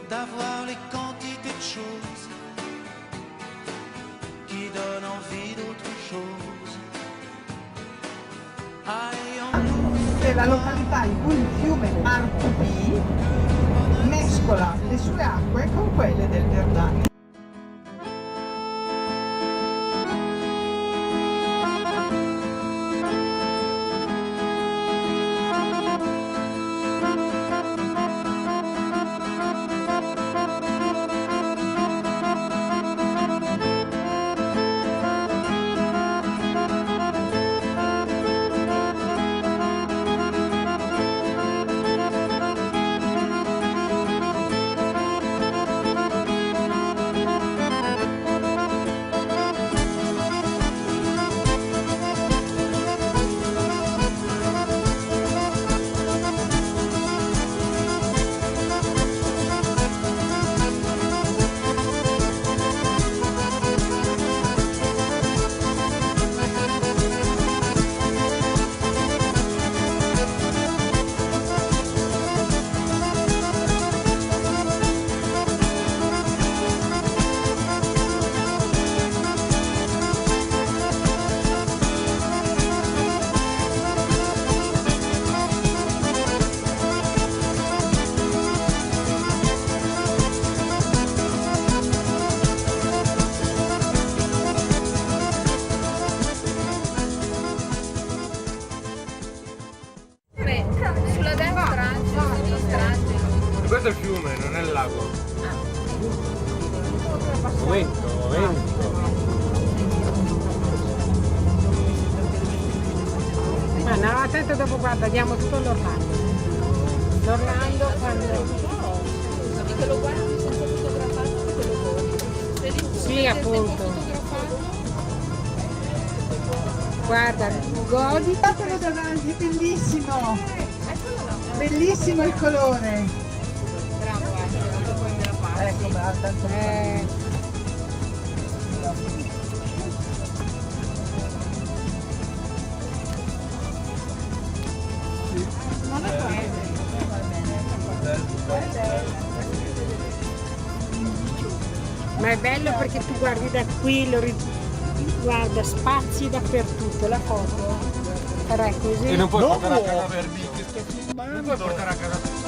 d'avoir les quantités de choses qui donnent envie d'autre chose. La località in cui il fiume Artubi mescola le sue acque con quelle del Verdane. Sulla destra, sulla sinistra. Questo è il fiume, non è il lago. Momento. Ma no, attento dopo, guarda, andiamo tutto l'Orlando. L'Orlando quando... Che lo guardi senza fotografare, che lo godi. Sì, appunto. Guarda, godi. Guardatelo davanti, è bellissimo! Bellissimo il colore! Ecco, basta. Ma è bello perché tu guardi da qui, guarda, spazi dappertutto, la foto farai così. E non puoi portare a casa per non puoi portare a casa.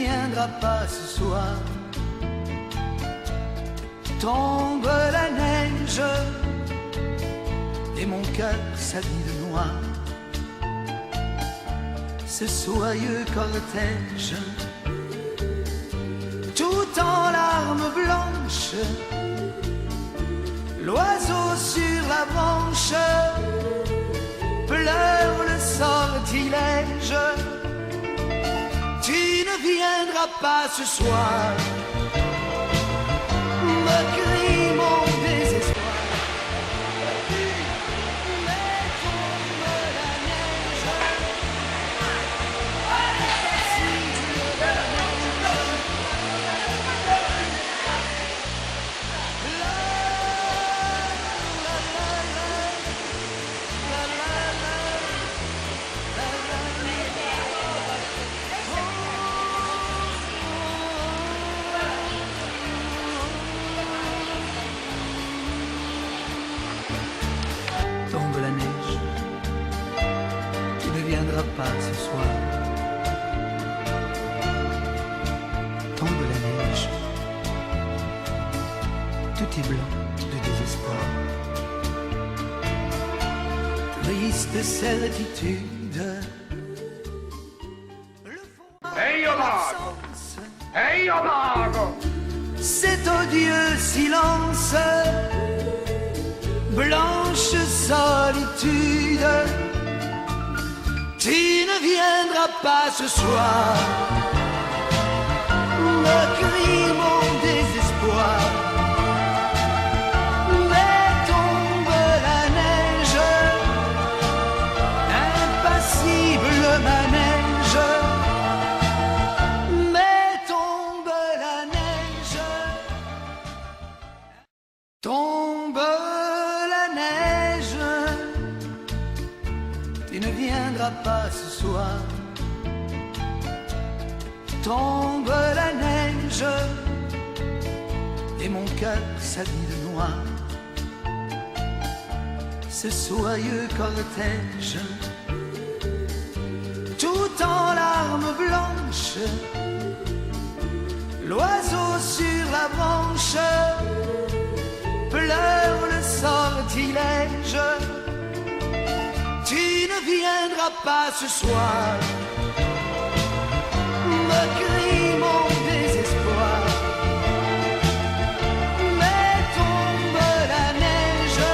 viendra pas ce soir. Tombe la neige et mon cœur s'habille de noir. Ce soyeux cortège, tout en larmes blanches, l'oiseau sur la branche pleure le sortilège. Tu ne viendras pas ce soir, me crie mon désespoir. Mais tombe la neige, tombe la neige, tu ne viendras pas ce soir. Tombe la neige, tout est blanc de désespoir. Triste certitude. E io vago! E io vago! Cet odieux silence, blanche solitude, tu ne viendras pas ce soir, me crie mon désespoir. Mais tombe la neige, impassible manège. Mais tombe la neige, tombe la neige, tu ne viendras pas ce soir. Tombe la neige et mon cœur s'habille de noir. Ce soyeux cortège, tout en larmes blanches, l'oiseau sur la branche pleure le sortilège. Tu ne viendras pas ce soir, me crie mon désespoir. Mais tombe la neige,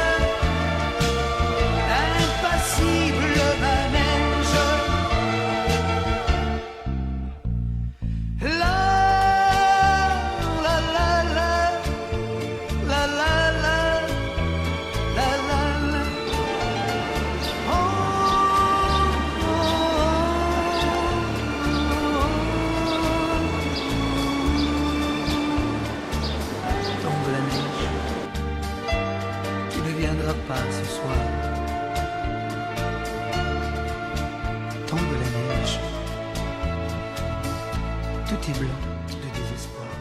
impassible manège. La la la la la la la la la la. Oh, oh, tombe la neige, tu ne viendras pas ce soir. Tombe la neige, tout est blanc de désespoir.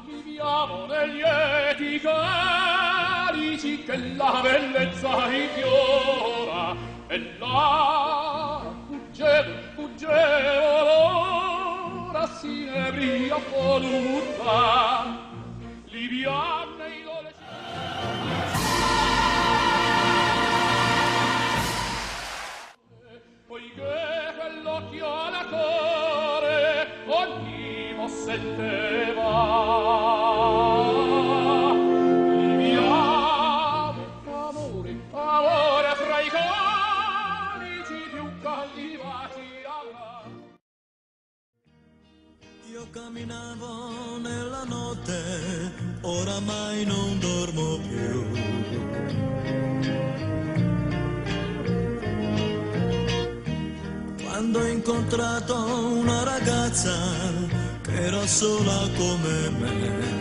Viviamo negli eti calici che la bellezza infiora e là fuggevo l'ora si ebria voluta liviana i dolci poiché quell'occhio alla core ogni mossenteva liviamo amore fra i conici più calivati alla io camminavo nella notte oramai non dormo più quando ho incontrato una ragazza che era sola come me.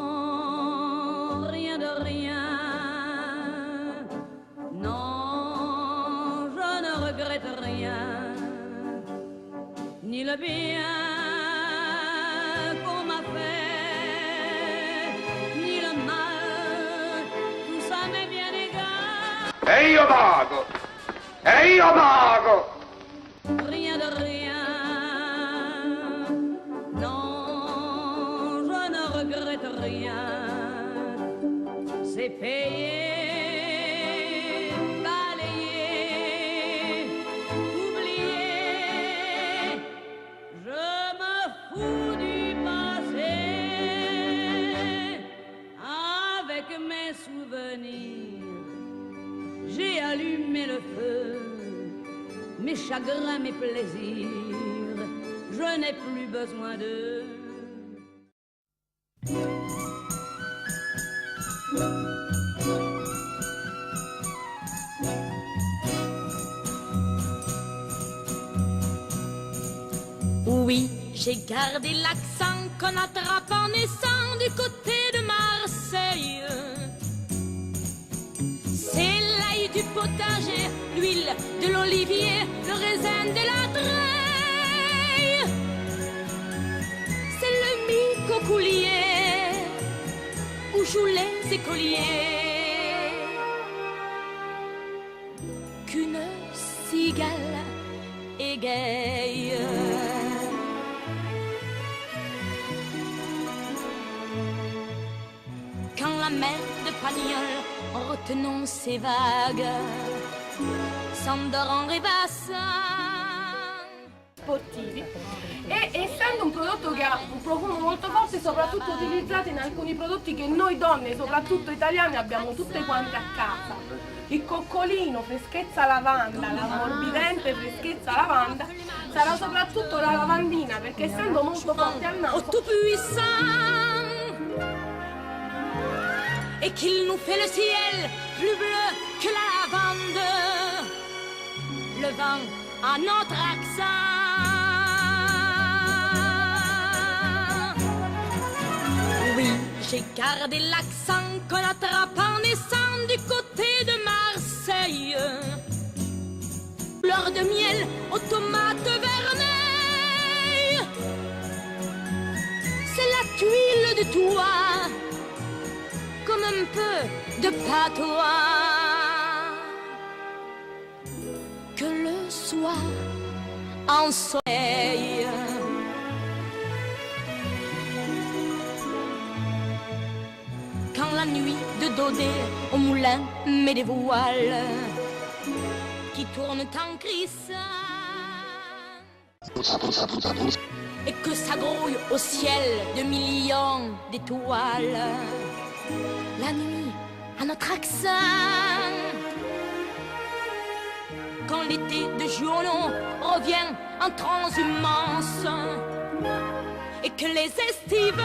Non, rien de rien. Non, je ne regrette rien. Ni le bien qu'on m'a fait, ni le mal, tout ça m'est bien égal. E io vago! Rien de rien. Non, je ne regrette rien. C'est payé, balayé, oublié. Je me fous du passé. Avec mes souvenirs, j'ai allumé le feu. Mes chagrins, mes plaisirs, je n'ai plus besoin d'eux. Oui, j'ai gardé l'accent qu'on attrape en naissant du côté de Marseille. C'est l'ail du potager, l'huile de l'olivier, le raisin de la treille. C'est le micocoulier où jouent les écoliers. Qu'une cigale égaye. Quand la mer de Pagnol, en retenant ses vagues, s'endort en rêvassant. Sportivi e essendo un prodotto che ha un profumo molto forte, soprattutto utilizzato in alcuni prodotti che noi donne, soprattutto italiane, abbiamo tutte quante a casa. Il coccolino freschezza lavanda, l'ammorbidente freschezza lavanda, sarà soprattutto la lavandina perché essendo molto forte al naso. Tout puissant et qu'il nous fait le ciel plus bleu que la lavande, le vent à notre accent. Oui, j'ai gardé l'accent qu'on attrape en naissant du côté de Marseille. Fleur de miel aux tomates vermeilles, c'est la tuile de toit comme un peu de patois que le soir en soleil. Quand la nuit de Daudet au moulin met des voiles qui tournent en crissant et que ça grouille au ciel de millions d'étoiles. La nuit à notre accent. Quand l'été de Giono revient en transhumance et que les estivants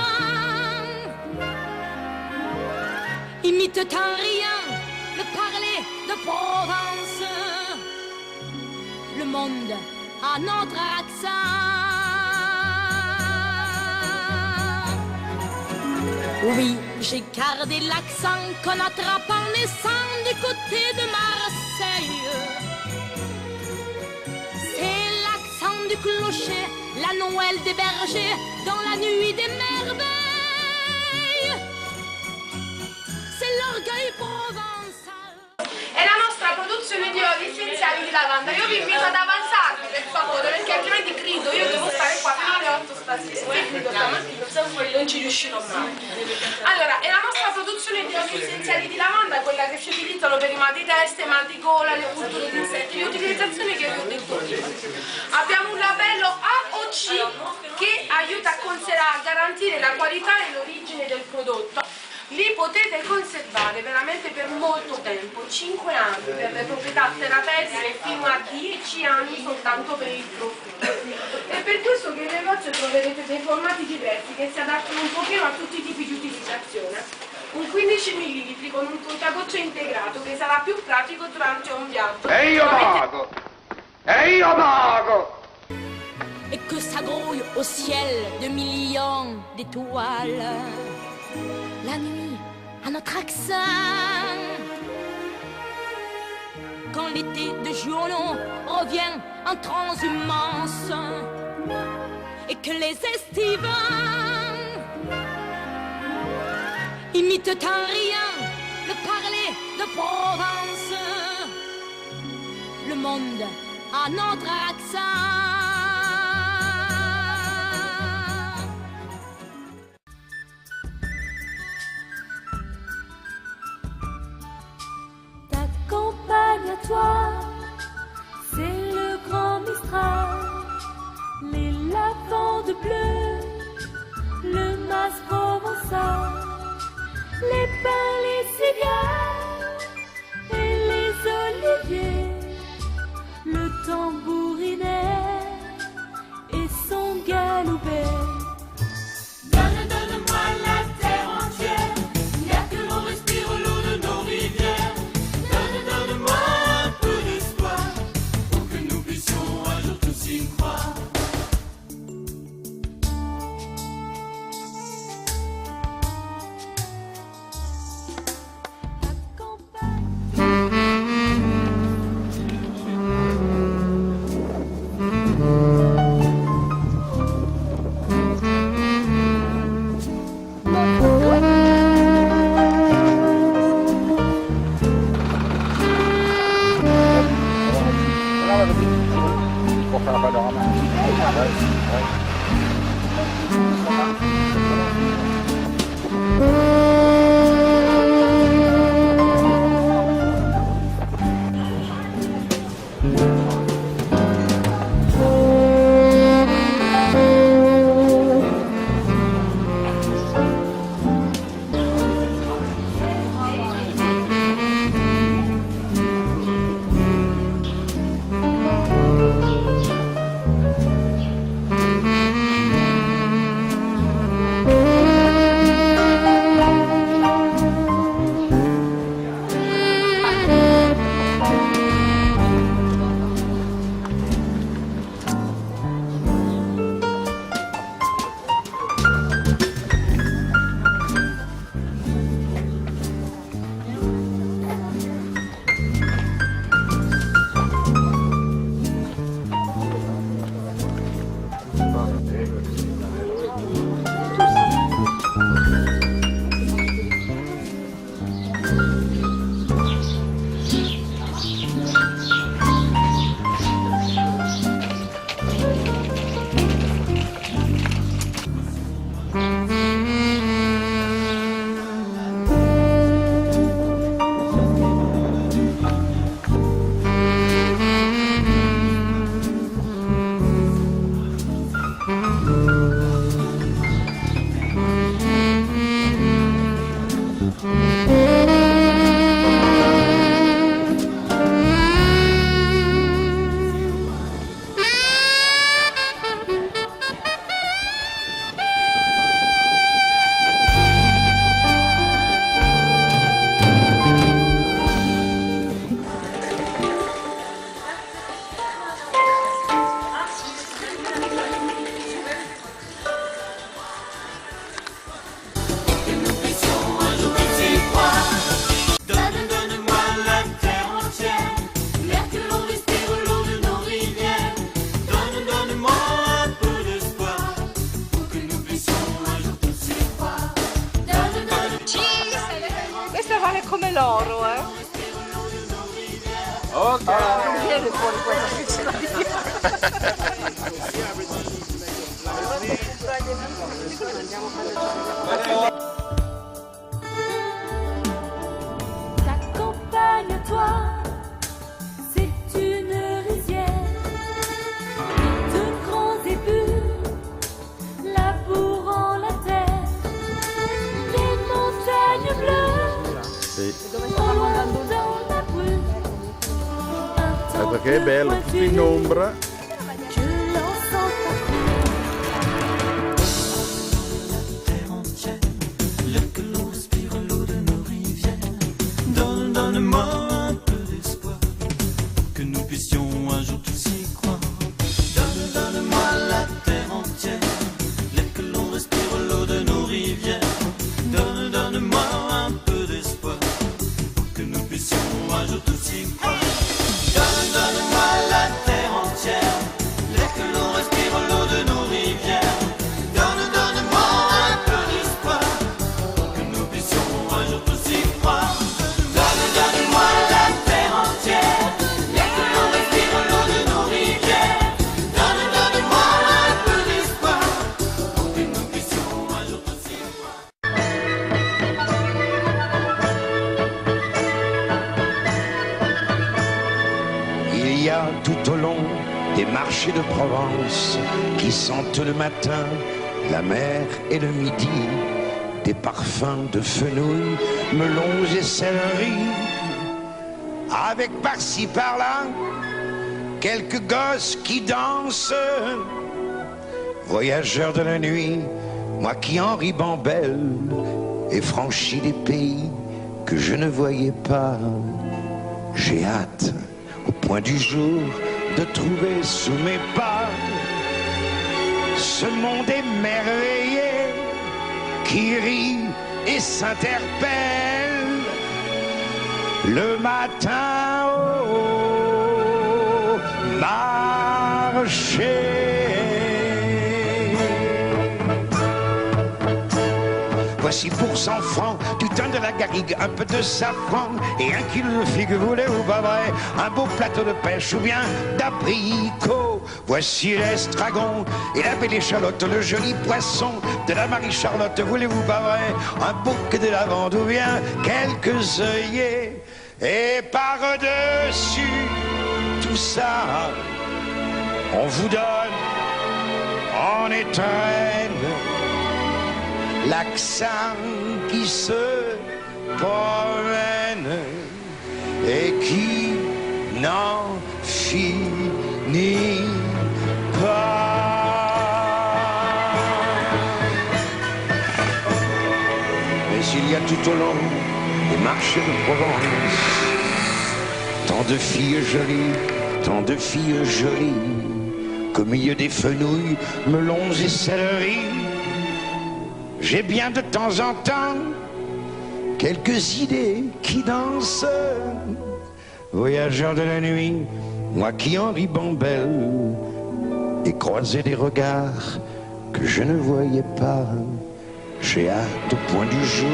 imitent en riant le parler de Provence, le monde à notre accent. Oui, j'ai gardé l'accent qu'on attrape en naissant du côté de Marseille. C'est l'accent du clocher, la Noël des bergers, dans la nuit des merveilles. C'est l'orgueil provençal. È la nostra produzione di oli essenziali di lavanda. Io vi invito ad avanzarvi per favore, perché altrimenti grido, io devo stare qua fino alle 8 stasera. Se grido stamattina non ci riuscirò mai. Allora, è la nostra produzione di oli essenziali di lavanda, quella che si utilizzano per i mal di testa, i mal di gola, le punture di insetti, le utilizzazioni che vi ho detto prima. Abbiamo un labello AOC che aiuta a garantire la qualità e l'origine del prodotto. Li potete conservare veramente per molto tempo, 5 anni per le proprietà terapeutiche fino a 10 anni soltanto per il profumo. È per questo che in negozio troverete dei formati diversi che si adattano un pochino a tutti i tipi di utilizzazione. Un 15 ml con un contagocce integrato che sarà più pratico durante un viaggio. E io pago! E io pago! Et que ça grouille au ciel de millions d'étoiles. La nuit à notre accent. Quand l'été de Journon revient en transhumance et que les estivants imitent en riant le parler de Provence. Le monde a notre accent. À toi, c'est le grand Mistral, les lavandes bleues, le mas provençal, les pins, les cigales et les oliviers, le tambourinet et son galoubet. Donne-moi la terre entière, il n'y a que l'on respire l'eau de nos rivières. Donne-moi un peu d'espoir pour que nous puissions un jour tous y croire. Pour faire un panorama. T'accompagne-toi, c'est une rizière de grands ébus, labourant la terre, des montagnes bleues, au loin dans la brume. Perché è bello, tutto in ombra. Donne-moi un peu d'espoir, que nous puissions un jour tous y croire. Donne-moi la terre entière, l'air que l'on respire, l'eau de nos rivières. Donne-moi un peu d'espoir, que nous puissions un jour tous y croire. Donne-moi la terre entière, l'air que l'on respire, l'eau de nos rivières. Donne-moi un peu d'espoir, que nous puissions un jour tous y croire. Donne-moi la terre entière, l'air que l'on respire, l'eau de nos rivières. Donne-moi un peu d'espoir, pour que nous puissions un jour tous y croire. Il y a tout au long des marchés de Provence qui sentent le matin la mer et le midi, des parfums de fenouil, melons et céleri, avec par-ci par-là quelques gosses qui dansent. Voyageur de la nuit, moi qui en ribambelle ai franchi des pays que je ne voyais pas, j'ai hâte au point du jour de trouver sous mes pas ce monde émerveillé qui rit et s'interpelle le matin au marché. Voici pour 100 francs du thym de la garrigue, un peu de safran et 1 kilo de figues, voulez-vous pas vrai? Un beau plateau de pêche ou bien d'abricots. Voici l'estragon et la belle échalote, le joli poisson de la Marie-Charlotte, voulez-vous pas vrai? Un bouquet de lavande ou bien quelques œillets. Et par-dessus tout ça, on vous donne en étreinte l'accent qui se promène et qui n'en finit pas. Mais il y a tout au long des marchés de Provence tant de filles jolies, tant de filles jolies, qu'au milieu des fenouils, melons et céleri, j'ai bien de temps en temps quelques idées qui dansent. Voyageur de la nuit, moi qui en ribambelle et croisé des regards que je ne voyais pas, j'ai hâte au point du jour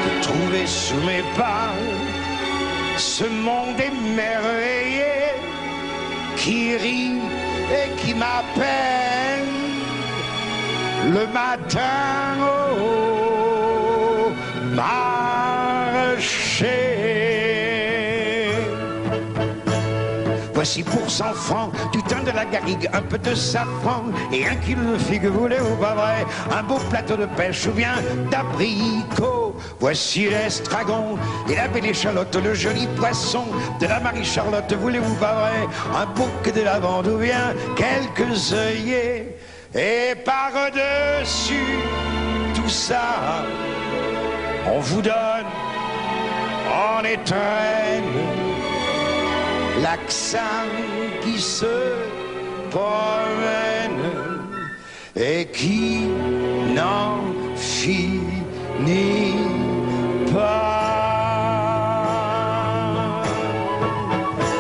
de trouver sous mes pas ce monde émerveillé qui rit et qui m'appelle le matin au marché. Voici pour 100 francs du thym de la garrigue, un peu de safran et 1 kilo de figues, voulez-vous pas vrai? Un beau plateau de pêche ou bien d'abricots. Voici l'estragon et la belle échalote, le joli poisson de la Marie-Charlotte, voulez-vous pas vrai? Un bouquet de lavande ou bien quelques œillets. Et par-dessus tout ça, on vous donne en étreinte l'accent qui se promène et qui n'en finit pas.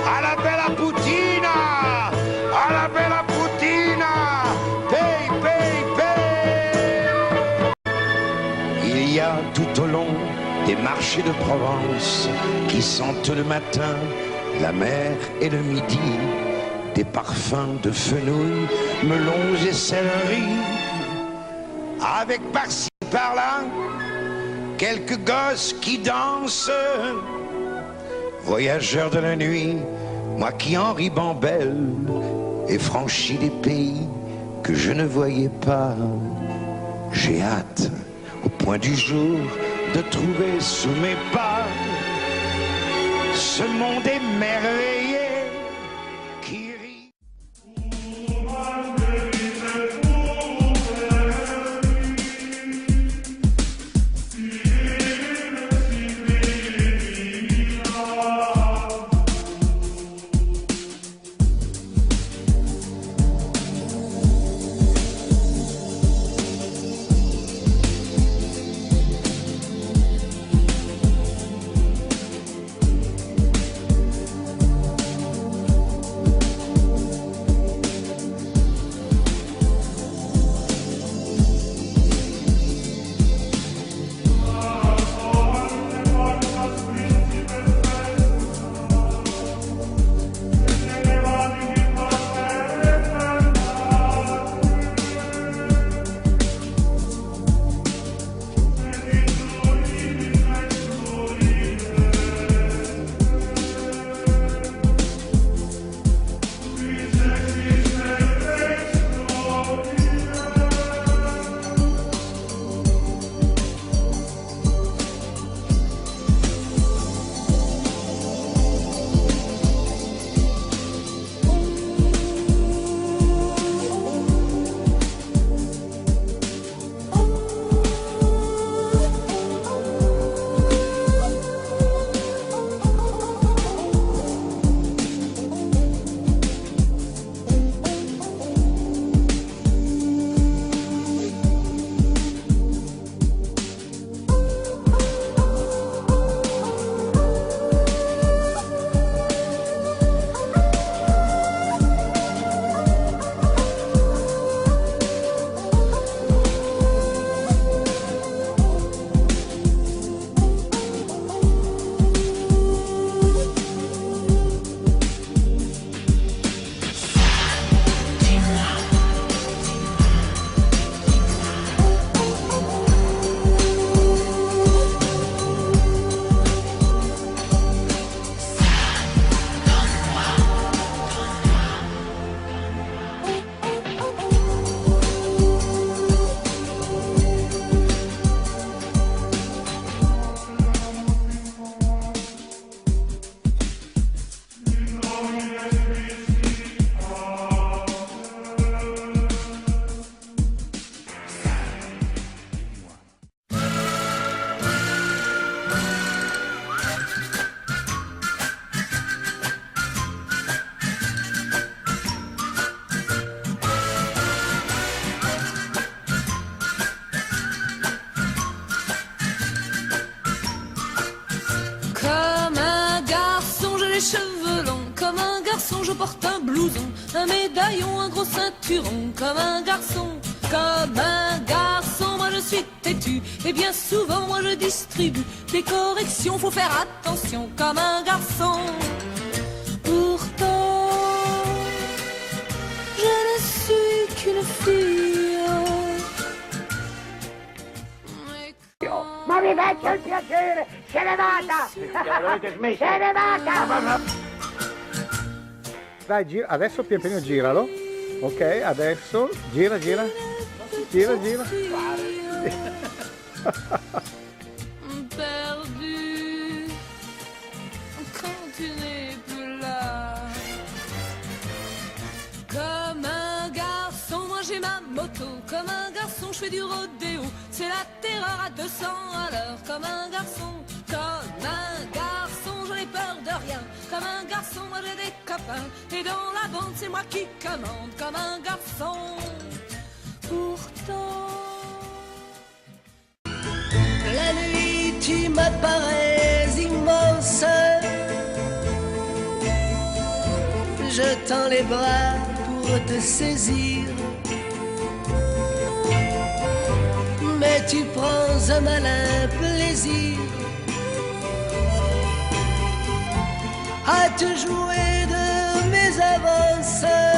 À la bella putina, à la bella putina, pay, pay, pay. Il y a tout au long des marchés de Provence qui sentent le matin la mer et le midi, des parfums de fenouil, melons et céleri, avec par-ci par-là quelques gosses qui dansent. Voyageur de la nuit, moi qui en ribambelle ai franchi des pays que je ne voyais pas. J'ai hâte, au point du jour, de trouver sous mes pas ce monde émerveillé qui rit. cheveux longs, comme un garçon je porte un blouson, un médaillon, un gros ceinturon, comme un garçon, moi je suis têtu, et bien souvent moi je distribue des corrections, faut faire attention, comme un garçon. Pourtant, je ne suis qu'une fille. Ma vi faccia il piacere, se ne vada! Se ne vada! Dai, gira, adesso pian piano giralo. Ok, adesso gira. Perdu quand tu n'es plus là. Comme un garçon, moi j'ai ma moto. Comme un garçon, je fais du rodéo. C'est la terreur à 200 à l'heure. Comme un garçon, j'en ai peur de rien. Comme un garçon, moi j'ai des copains. Et dans la bande, c'est moi qui commande. Comme un garçon. Pourtant, la nuit tu m'apparais immense. Je tends les bras pour te saisir, mais tu prends un malin plaisir à te jouer de mes avance.